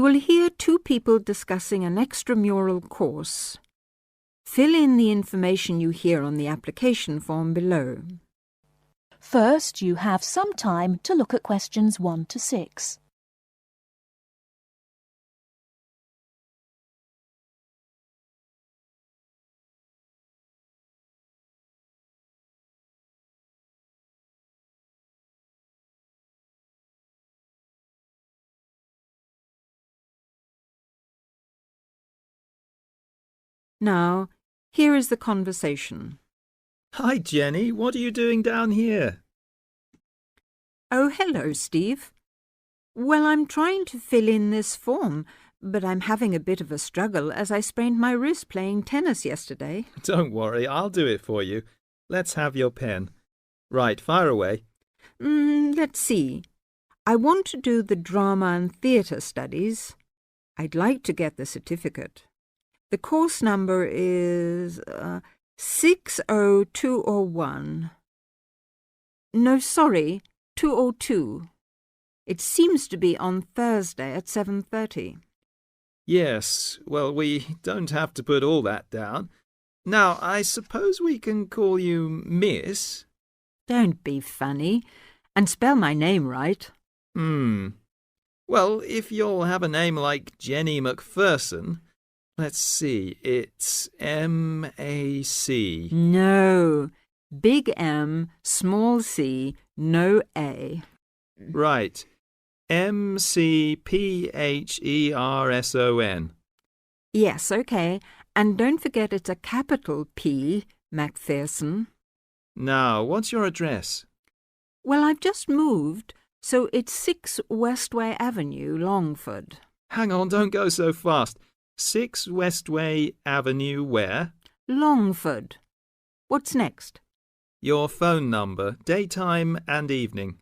You will hear two people discussing an extramural course. Fill in the information you hear on the application form below. First, you have some time to look at questions 1 to 6. Now, here is the conversation. Hi, Jenny. What are you doing down here? Oh, hello, Steve. Well, I'm trying to fill in this form, but I'm having a bit of a struggle as I sprained my wrist playing tennis yesterday. Don't worry, I'll do it for you. Let's have your pen. Right, fire away. Let's see. I want to do the drama and theatre studies. I'd like to get the certificate. The course number is 60201. No, sorry, 202. It seems to be on Thursday at 7:30. Yes, well, we don't have to put all that down. Now, I suppose we can call you Miss? Don't be funny, and spell my name right. Well, if you'll have a name like Jenny McPherson, let's see, it's M-A-C. No, big M, small c, no A. Right, M-C-P-H-E-R-S-O-N. Yes, okay, and don't forget it's a capital P, McPherson. Now, what's your address? Well, I've just moved, so it's 6 Westway Avenue, Longford. Hang on, don't go so fast. 6 Westway Avenue where? Longford. What's next? Your phone number, daytime and evening.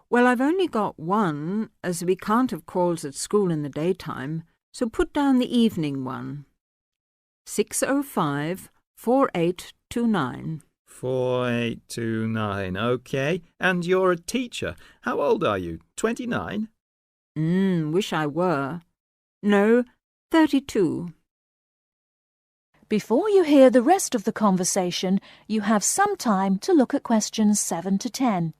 Well, I've only got one, as we can't have calls at school in the daytime, so put down the evening one. 605-4829. 4829, OK. And you're a teacher. How old are you? 29? Wish I were. No, 32. Before you hear the rest of the conversation, you have some time to look at questions 7 to 10.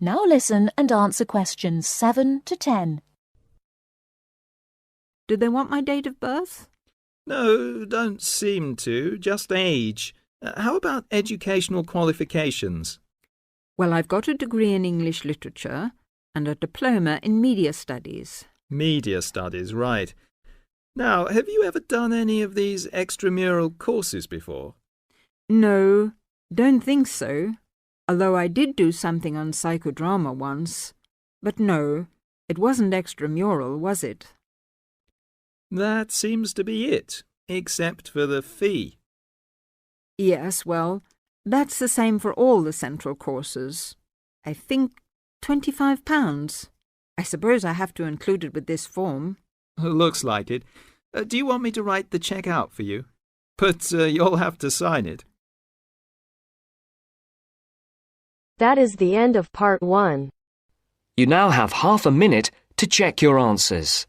Now listen and answer questions 7 to 10. Do they want my date of birth? No, don't seem to. Just age. How about educational qualifications? Well, I've got a degree in English literature and a diploma in media studies. Media studies, right. Now, have you ever done any of these extramural courses before? No, don't think so. Although I did do something on psychodrama once. But no, it wasn't extramural, was it? That seems to be it, except for the fee. Yes, well, that's the same for all the central courses. I think £25. I suppose I have to include it with this form. Looks like it. Do you want me to write the cheque out for you? But you'll have to sign it. That is the end of part 1. You now have half a minute to check your answers.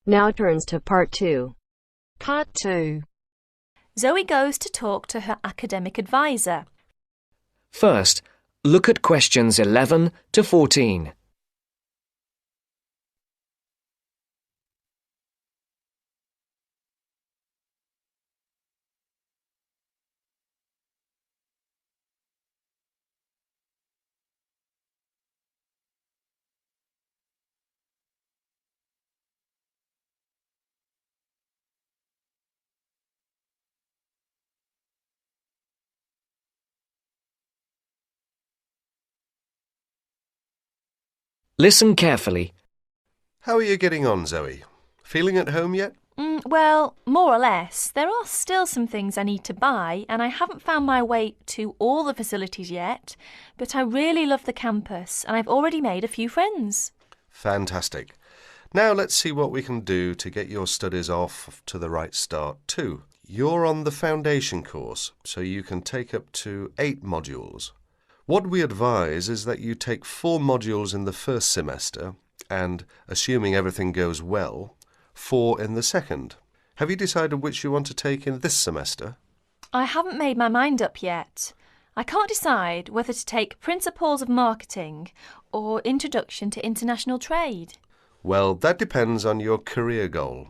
Now turns to part 2. Part 2. Zoe goes to talk to her academic advisor. First, look at questions 11 to 14. Listen carefully. How are you getting on, Zoe? Feeling at home yet? Well, more or less. There are still some things I need to buy, and I haven't found my way to all the facilities yet, but I really love the campus, and I've already made a few friends. Fantastic. Now let's see what we can do to get your studies off to the right start too. You're on the foundation course, so you can take up to 8 modules. What we advise is that you take 4 modules in the first semester and, assuming everything goes well, 4 in the second. Have you decided which you want to take in this semester? I haven't made my mind up yet. I can't decide whether to take Principles of Marketing or Introduction to International Trade. Well, that depends on your career goal.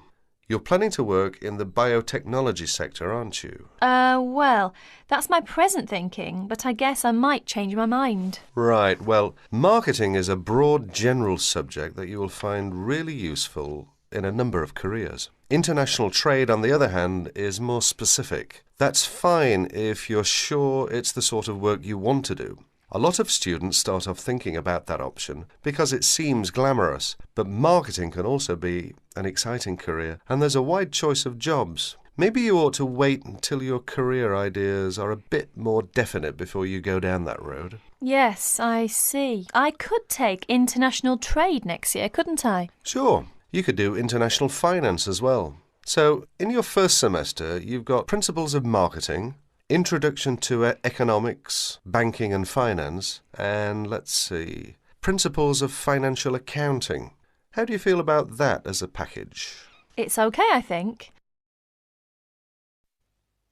You're planning to work in the biotechnology sector, aren't you? Well, that's my present thinking, but I guess I might change my mind. Right, well, marketing is a broad general subject that you will find really useful in a number of careers. International trade, on the other hand, is more specific. That's fine if you're sure it's the sort of work you want to do. A lot of students start off thinking about that option because it seems glamorous, but marketing can also be an exciting career, and there's a wide choice of jobs. Maybe you ought to wait until your career ideas are a bit more definite before you go down that road. Yes, I see. I could take International Trade next year, couldn't I? Sure. You could do international finance as well. So, in your first semester, you've got Principles of Marketing, Introduction to Economics, Banking and Finance, and let's see, Principles of Financial Accounting. How do you feel about that as a package? It's okay, I think.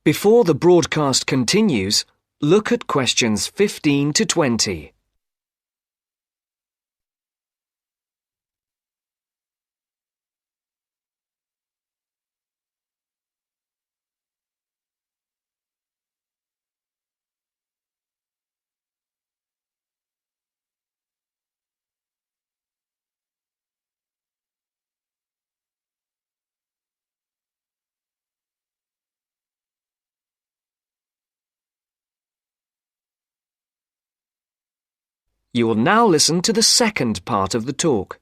Before the broadcast continues, look at questions 15 to 20. You will now listen to the second part of the talk.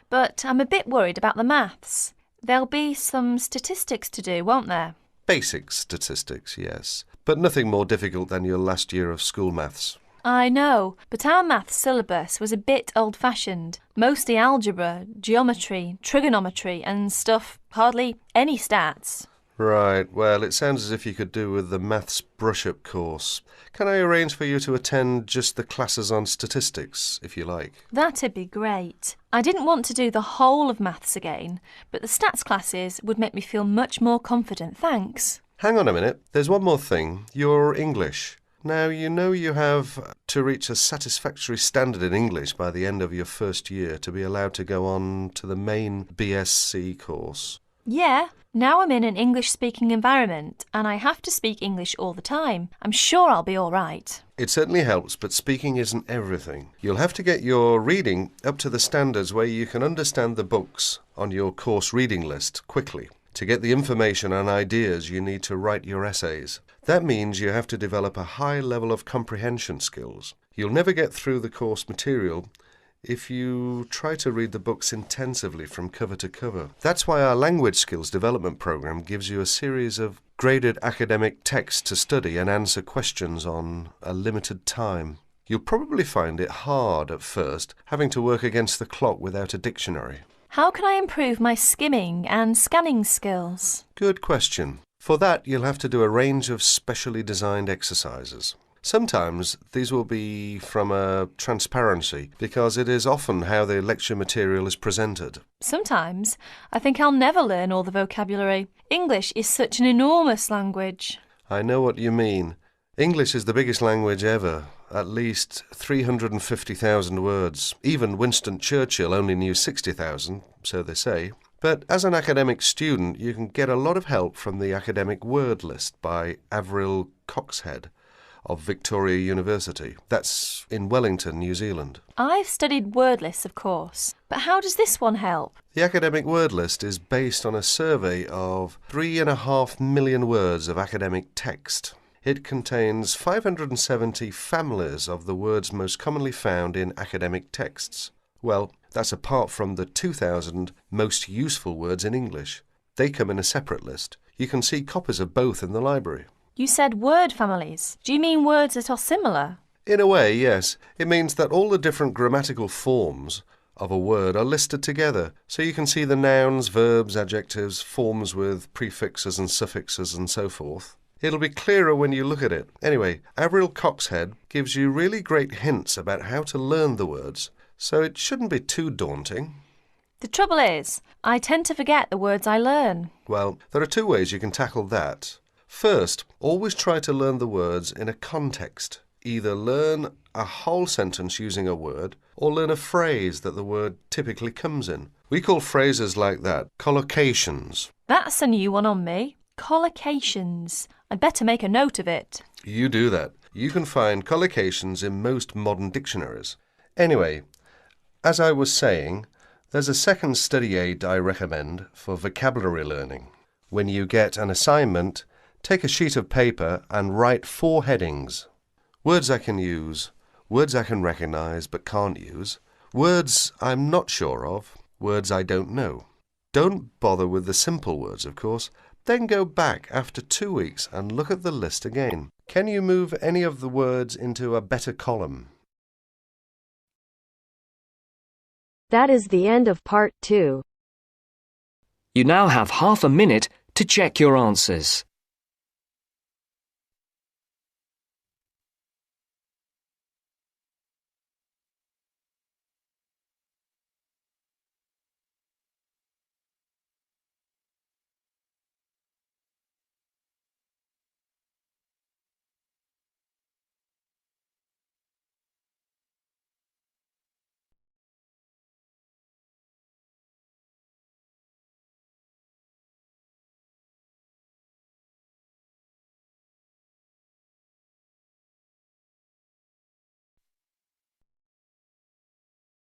But I'm a bit worried about the maths. There'll be some statistics to do, won't there? Basic statistics, yes, but nothing more difficult than your last year of school maths. I know, but our maths syllabus was a bit old-fashioned. Mostly algebra, geometry, trigonometry and stuff, hardly any stats. Right, well, it sounds as if you could do with the maths brush-up course. Can I arrange for you to attend just the classes on statistics, if you like? That'd be great. I didn't want to do the whole of maths again, but the stats classes would make me feel much more confident, thanks. Hang on a minute, there's one more thing. Your English. Now, you know you have to reach a satisfactory standard in English by the end of your first year to be allowed to go on to the main BSc course. Yeah, now I'm in an English-speaking environment and I have to speak English all the time. I'm sure I'll be all right. It certainly helps, but speaking isn't everything. You'll have to get your reading up to the standards where you can understand the books on your course reading list quickly. To get the information and ideas, you need to write your essays. That means you have to develop a high level of comprehension skills. You'll never get through the course material if you try to read the books intensively from cover to cover. That's why our language skills development program gives you a series of graded academic texts to study and answer questions on a limited time. You'll probably find it hard at first, having to work against the clock without a dictionary. How can I improve my skimming and scanning skills? Good question. For that, you'll have to do a range of specially designed exercises. Sometimes these will be from a transparency, because it is often how the lecture material is presented. Sometimes I think I'll never learn all the vocabulary. English is such an enormous language. I know what you mean. English is the biggest language ever, at least 350,000 words. Even Winston Churchill only knew 60,000, so they say. But as an academic student, you can get a lot of help from the academic word list by Avril Coxhead of Victoria University. That's in Wellington, New Zealand. I've studied word lists, of course, but how does this one help? The academic word list is based on a survey of 3.5 million words of academic text. It contains 570 families of the words most commonly found in academic texts. Well, that's apart from the 2,000 most useful words in English. They come in a separate list. You can see copies of both in the library. You said word families. Do you mean words that are similar? In a way, yes. It means that all the different grammatical forms of a word are listed together, so you can see the nouns, verbs, adjectives, forms with prefixes and suffixes and so forth. It'll be clearer when you look at it. Anyway, Avril Coxhead gives you really great hints about how to learn the words, so it shouldn't be too daunting. The trouble is, I tend to forget the words I learn. Well, there are two ways you can tackle that. First, always try to learn the words in a context. Either learn a whole sentence using a word, or learn a phrase that the word typically comes in. We call phrases like that collocations. That's a new one on me. Collocations. I'd better make a note of it. You do that. You can find collocations in most modern dictionaries. Anyway, as I was saying, there's a second study aid I recommend for vocabulary learning. When you get an assignment, take a sheet of paper and write 4 headings. Words I can use, words I can recognise but can't use, words I'm not sure of, words I don't know. Don't bother with the simple words, of course. Then go back after 2 weeks and look at the list again. Can you move any of the words into a better column? That is the end of part 2. You now have half a minute to check your answers.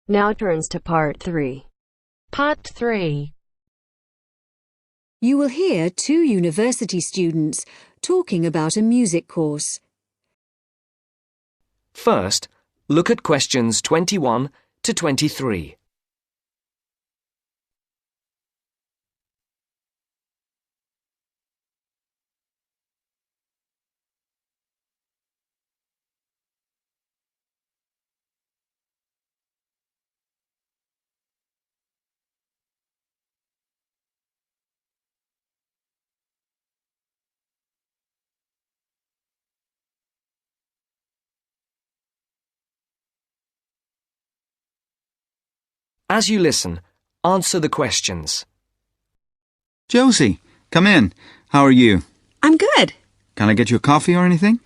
Now turns to part 3. Part 3. You will hear 2 university students talking about a music course. First, look at questions 21 to 23. As you listen, answer the questions. Josie, come in. How are you? I'm good. Can I get you a coffee or anything?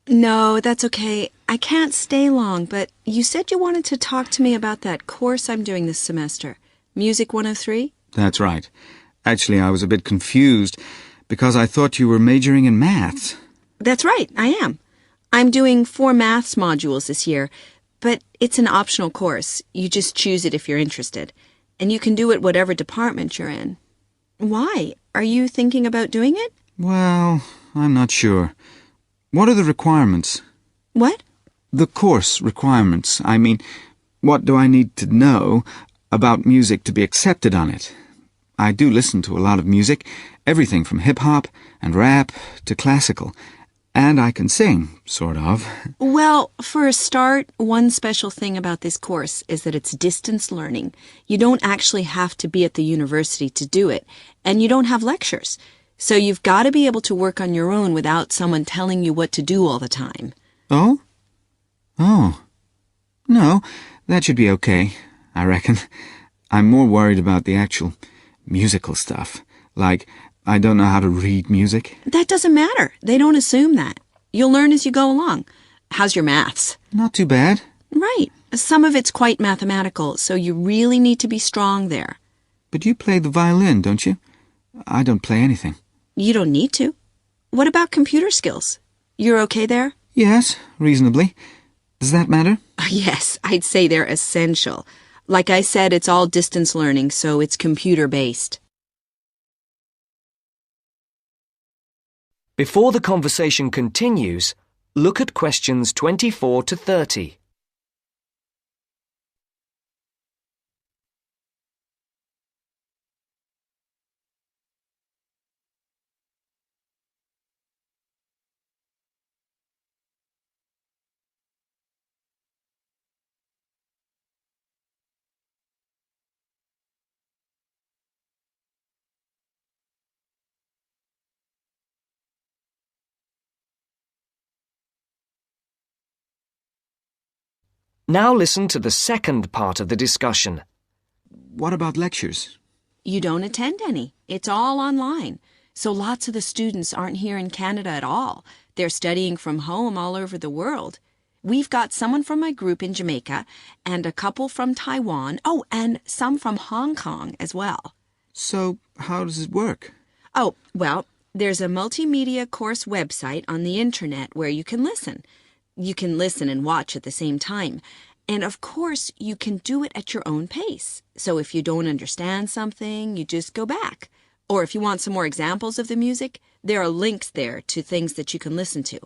No, that's okay. I can't stay long, but you said you wanted to talk to me about that course I'm doing this semester, Music 103? That's right. Actually, I was a bit confused because I thought you were majoring in maths. That's right, I am. I'm doing 4 maths modules this year, but it's an optional course. You just choose it if you're interested, and you can do it whatever department you're in. Why? Are you thinking about doing it? Well, I'm not sure. What are the requirements? What? The course requirements. I mean, what do I need to know about music to be accepted on it? I do listen to a lot of music, everything from hip-hop and rap to classical. And I can sing, sort of. Well, for a start, one special thing about this course is that it's distance learning. You don't actually have to be at the university to do it, and you don't have lectures. So you've got to be able to work on your own without someone telling you what to do all the time. Oh? Oh. No, that should be okay, I reckon. I'm more worried about the actual musical stuff. Like, I don't know how to read music. That doesn't matter. They don't assume that. You'll learn as you go along. How's your maths? Not too bad. Right. Some of it's quite mathematical, so you really need to be strong there. But you play the violin, don't you? I don't play anything. You don't need to. What about computer skills? You're okay there? Yes, reasonably. Does that matter? Yes, I'd say they're essential. Like I said, it's all distance learning, so it's computer-based. Before the conversation continues, look at questions 24 to 30. Now listen to the second part of the discussion. What about lectures? You don't attend any. It's all online. So lots of the students aren't here in Canada at all. They're studying from home all over the world. We've got someone from my group in Jamaica and a couple from Taiwan. Oh, and some from Hong Kong as well. So, how does it work? Oh, well, there's a multimedia course website on the internet where you can listen. You can listen and watch at the same time. And of course, you can do it at your own pace. So if you don't understand something, you just go back. Or if you want some more examples of the music, there are links there to things that you can listen to.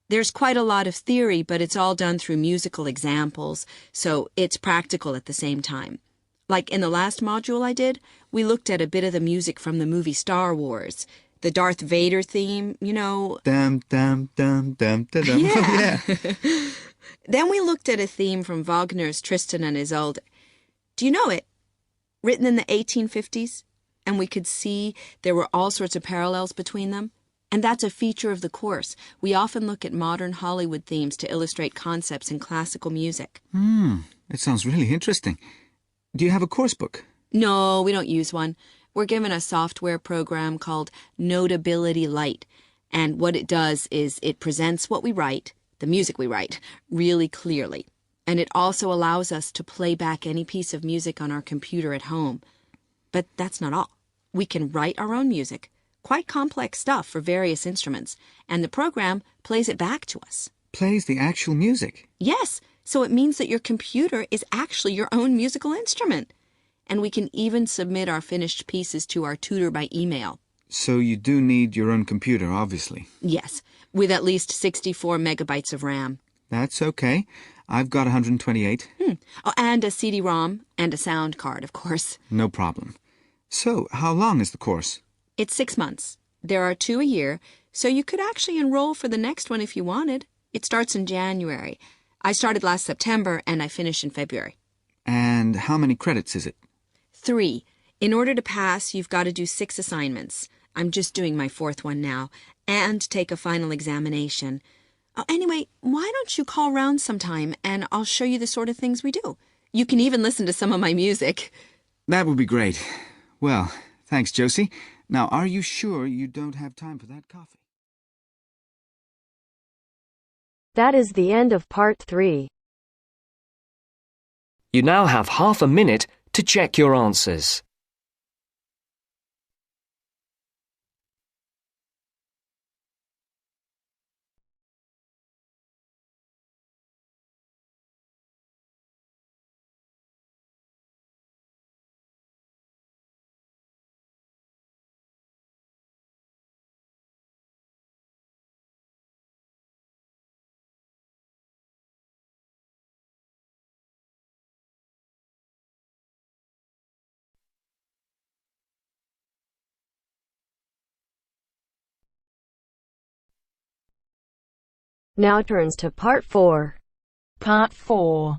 There's quite a lot of theory, but it's all done through musical examples, so it's practical at the same time. Like in the last module I did, we looked at a bit of the music from the movie Star Wars. The Darth Vader theme, you know. Dum, dum, dum, dum, dum, dum. Yeah. Yeah. Then we looked at a theme from Wagner's Tristan and Isolde. Do you know it? Written in the 1850s. And we could see there were all sorts of parallels between them. And that's a feature of the course. We often look at modern Hollywood themes to illustrate concepts in classical music. It sounds really interesting. Do you have a course book? No, we don't use one. We're given a software program called Notability Lite. And what it does is it presents what we write, the music we write, really clearly. And it also allows us to play back any piece of music on our computer at home. But that's not all. We can write our own music. Quite complex stuff for various instruments, and the program plays it back to us. Plays the actual music? Yes, so it means that your computer is actually your own musical instrument. And we can even submit our finished pieces to our tutor by email. So you do need your own computer, obviously. Yes, with at least 64 megabytes of RAM. That's okay. I've got 128. Oh, and a CD-ROM and a sound card, of course. No problem. So, how long is the course? It's 6 months. There are 2 a year, so you could actually enroll for the next one if you wanted. It starts in January. I started last September, and I finish in February. And how many credits is it? 3. In order to pass, you've got to do 6 assignments. I'm just doing my 4th one now, and take a final examination. Oh, anyway, why don't you call round sometime, and I'll show you the sort of things we do. You can even listen to some of my music. That would be great. Well, thanks, Josie. Now, are you sure you don't have time for that coffee? That is the end of part 3. You now have half a minute to check your answers. Now turns to part 4. Part 4.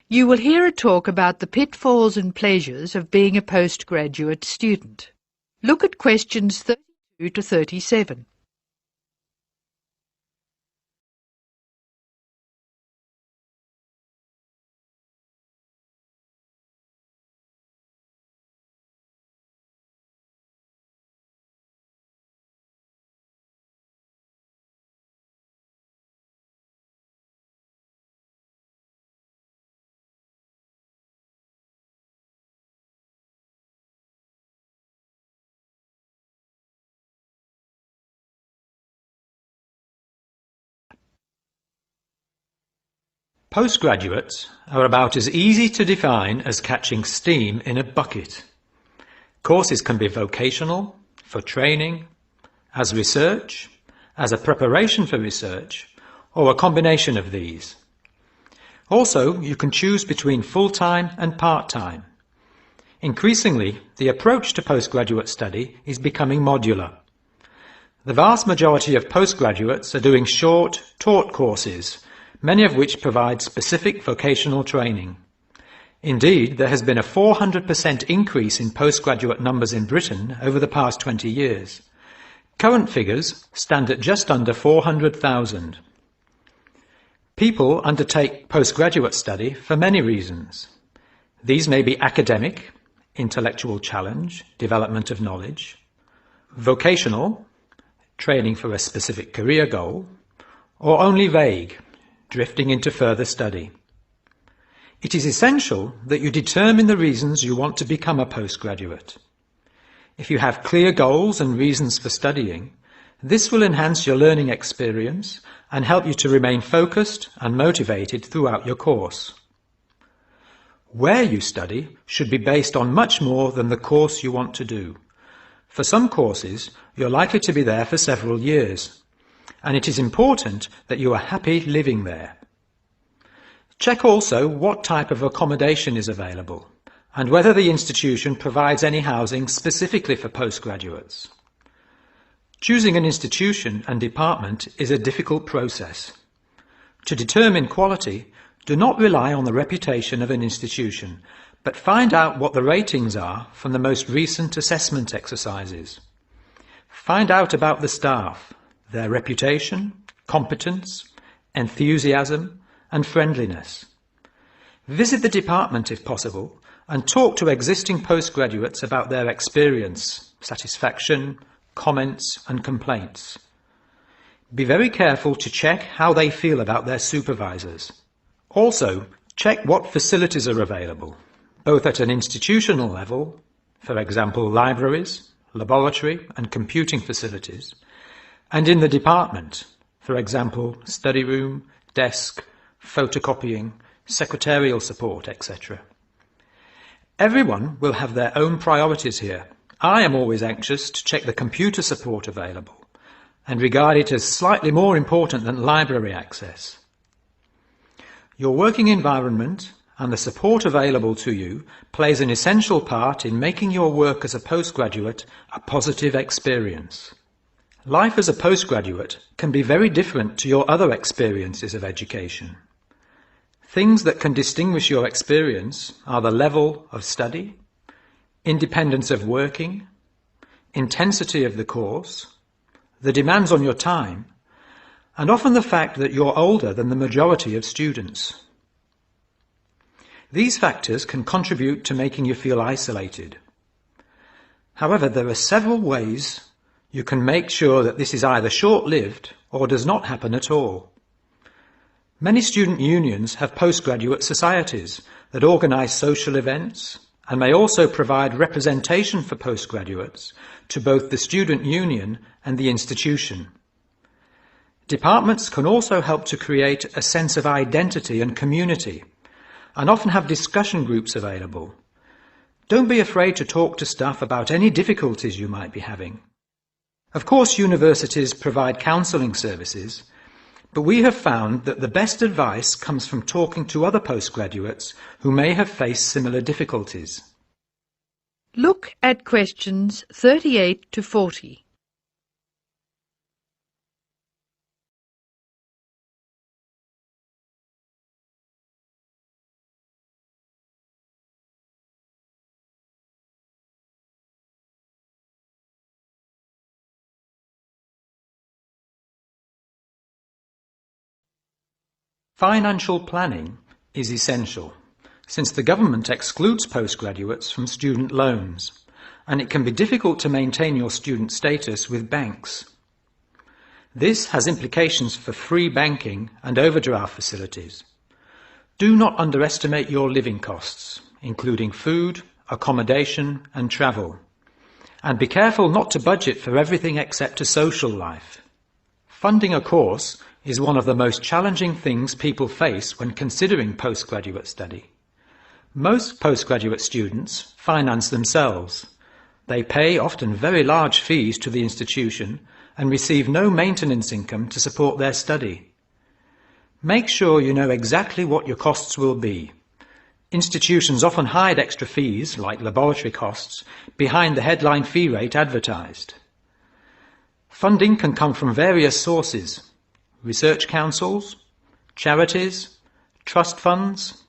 You will hear a talk about the pitfalls and pleasures of being a postgraduate student. Look at questions 32 to 37. Postgraduates are about as easy to define as catching steam in a bucket. Courses can be vocational, for training, as research, as a preparation for research, or a combination of these. Also, you can choose between full-time and part-time. Increasingly, the approach to postgraduate study is becoming modular. The vast majority of postgraduates are doing short, taught courses, many of which provide specific vocational training. Indeed, there has been a 400% increase in postgraduate numbers in Britain over the past 20 years. Current figures stand at just under 400,000. People undertake postgraduate study for many reasons. These may be academic, intellectual challenge, development of knowledge, vocational, training for a specific career goal, or only vague, drifting into further study. It is essential that you determine the reasons you want to become a postgraduate. If you have clear goals and reasons for studying, this will enhance your learning experience and help you to remain focused and motivated throughout your course. Where you study should be based on much more than the course you want to do. For some courses, you're likely to be there for several years, and it is important that you are happy living there. Check also what type of accommodation is available, and whether the institution provides any housing specifically for postgraduates. Choosing an institution and department is a difficult process. To determine quality, do not rely on the reputation of an institution, but find out what the ratings are from the most recent assessment exercises. Find out about the staff, their reputation, competence, enthusiasm, and friendliness. Visit the department if possible, and talk to existing postgraduates about their experience, satisfaction, comments and complaints. Be very careful to check how they feel about their supervisors. Also, check what facilities are available, both at an institutional level, for example libraries, laboratory and computing facilities, and in the department, for example study room, desk, photocopying, secretarial support, etc. Everyone will have their own priorities here. I am always anxious to check the computer support available and regard it as slightly more important than library access. Your working environment and the support available to you plays an essential part in making your work as a postgraduate a positive experience. Life as a postgraduate can be very different to your other experiences of education. Things that can distinguish your experience are the level of study, independence of working, intensity of the course, the demands on your time, and often the fact that you're older than the majority of students. These factors can contribute to making you feel isolated. However, there are several ways you can make sure that this is either short-lived or does not happen at all. Many student unions have postgraduate societies that organise social events and may also provide representation for postgraduates to both the student union and the institution. Departments can also help to create a sense of identity and community, and often have discussion groups available. Don't be afraid to talk to staff about any difficulties you might be having. Of course, universities provide counselling services, but we have found that the best advice comes from talking to other postgraduates who may have faced similar difficulties. Look at questions 38 to 40. Financial planning is essential, since the government excludes postgraduates from student loans, and it can be difficult to maintain your student status with banks. This has implications for free banking and overdraft facilities. Do not underestimate your living costs, including food, accommodation and travel. And be careful not to budget for everything except a social life. Funding a course is one of the most challenging things people face when considering postgraduate study. Most postgraduate students finance themselves. They pay often very large fees to the institution and receive no maintenance income to support their study. Make sure you know exactly what your costs will be. Institutions often hide extra fees, like laboratory costs, behind the headline fee rate advertised. Funding can come from various sources: research councils, charities, trust funds,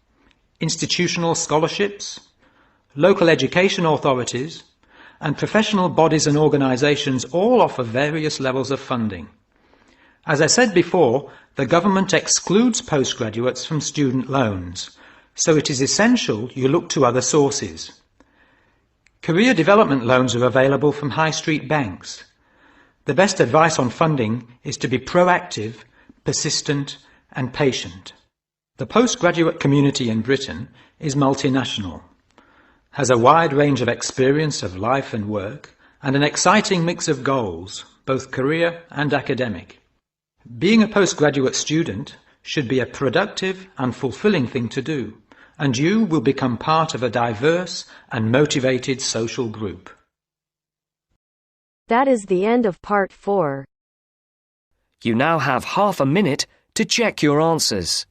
institutional scholarships, local education authorities, and professional bodies and organisations all offer various levels of funding. As I said before, the government excludes postgraduates from student loans, so it is essential you look to other sources. Career development loans are available from high street banks. The best advice on funding is to be proactive, persistent and patient. The postgraduate community in Britain is multinational, has a wide range of experience of life and work, and an exciting mix of goals, both career and academic. Being a postgraduate student should be a productive and fulfilling thing to do, and you will become part of a diverse and motivated social group. That is the end of part 4. You now have half a minute to check your answers.